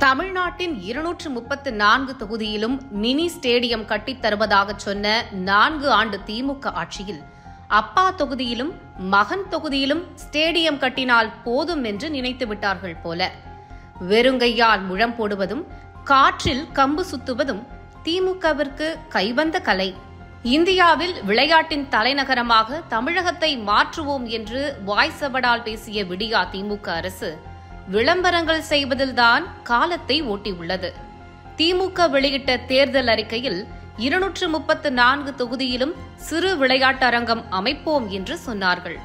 தமிழ்நாட்டின் 234 தொகுதியிலும் mini stadium கட்டித் தருவதாக சொன்ன 4 ஆண்டு திமுக ஆட்சியில் அப்பா தொகுதியிலும் மகன் தொகுதியிலும் ஸ்டேடியம் கட்டினால் போதும் என்று நினைத்து விட்டார்கள் போல. வெறுங்கையால் முழம் போடுவதும் காற்றில் கம்பு சுத்துவதும் திமுகவிற்கு கைவந்த கலை. இந்தியாவில் விளையாட்டின் தலைநகரமாக தமிழகத்தை மாற்றுவோம் என்று வாய்சவடால் பேசிய விடியா திமுக அரசு விளம்பரங்கள் செய்வதில்தான் காலத்தை ஓட்டியுள்ளது. திமுக வெளியிட்ட தேர்தல் அறிக்கையில் 234 தொகுதியிலும் சிறு விளையாட்டரங்கம் அமைப்போம் என்று சொன்னார்கள்.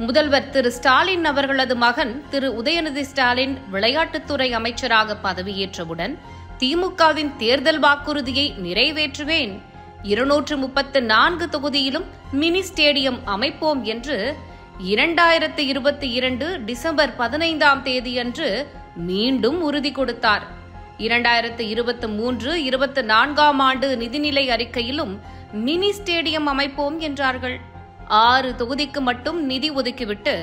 முதல்வர் திரு ஸ்டாலின் அவர்களது மகன் திரு உதயநிதி ஸ்டாலின் விளையாட்டுத்துறை அமைச்சராக பதவியேற்றவுடன் திமுகவின் தேர்தல் வாக்குறுதியை நிறைவேற்றுவேன், 234 தொகுதியிலும் மினி ஸ்டேடியம் அமைப்போம் என்று 2022 டிசம்பர் 15ஆம் தேதியன்று மீண்டும் உறுதி கொடுத்தார். 2023-24ஆம் ஆண்டு நிதிநிலை அறிக்கையிலும் மினி ஸ்டேடியம் அமைப்போம் என்றார்கள். 6 தொகுதிக்கு மட்டும் நிதி ஒதுக்கிவிட்டு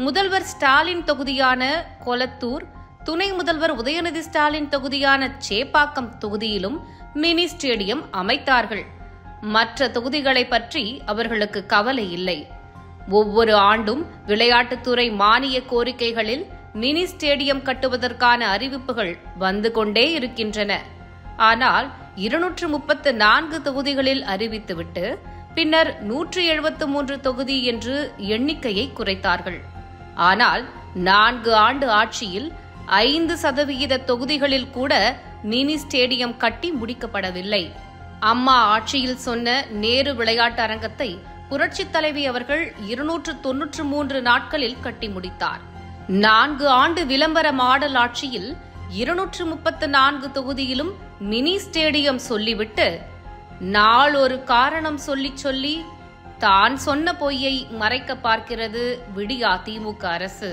முதல்வர் ஸ்டாலின் தொகுதியான கொளத்தூர், துணை முதல்வர் உதயநிதி ஸ்டாலின் தொகுதியான சேப்பாக்கம் தொகுதியிலும் மினி ஸ்டேடியம் அமைத்தார்கள். மற்ற தொகுதிகளை பற்றி அவர்களுக்கு கவலை இல்லை. ஒவ்வொரு ஆண்டும் விளையாட்டுத்துறை மானிய கோரிக்கைகளில் மினி ஸ்டேடியம் கட்டுவதற்கான அறிவிப்புகள் வந்து கொண்டே இருக்கின்றன. ஆனால் 234 தொகுதிகளில் அறிவித்துவிட்டு பின்னர் 173 தொகுதி என்று எண்ணிக்கையை குறைத்தார்கள். ஆனால் 4 ஆண்டு ஆட்சியில் 5% தொகுதிகளில் கூட மினி ஸ்டேடியம் கட்டி முடிக்கப்படவில்லை. அம்மா ஆட்சியில் சொன்ன நேரு விளையாட்டு அரங்கத்தை புரட்சித் தலைவி அவர்கள் 293 நாட்களில் கட்டி முடித்தார். 4 ஆண்டு விளம்பர மாடல் ஆட்சியில் 234 தொகுதியிலும் மினி ஸ்டேடியம் சொல்லிவிட்டு நாள் ஒரு காரணம் சொல்லி தான் சொன்ன பொய்யை மறைக்க பார்க்கிறது விடியா திமுக அரசு.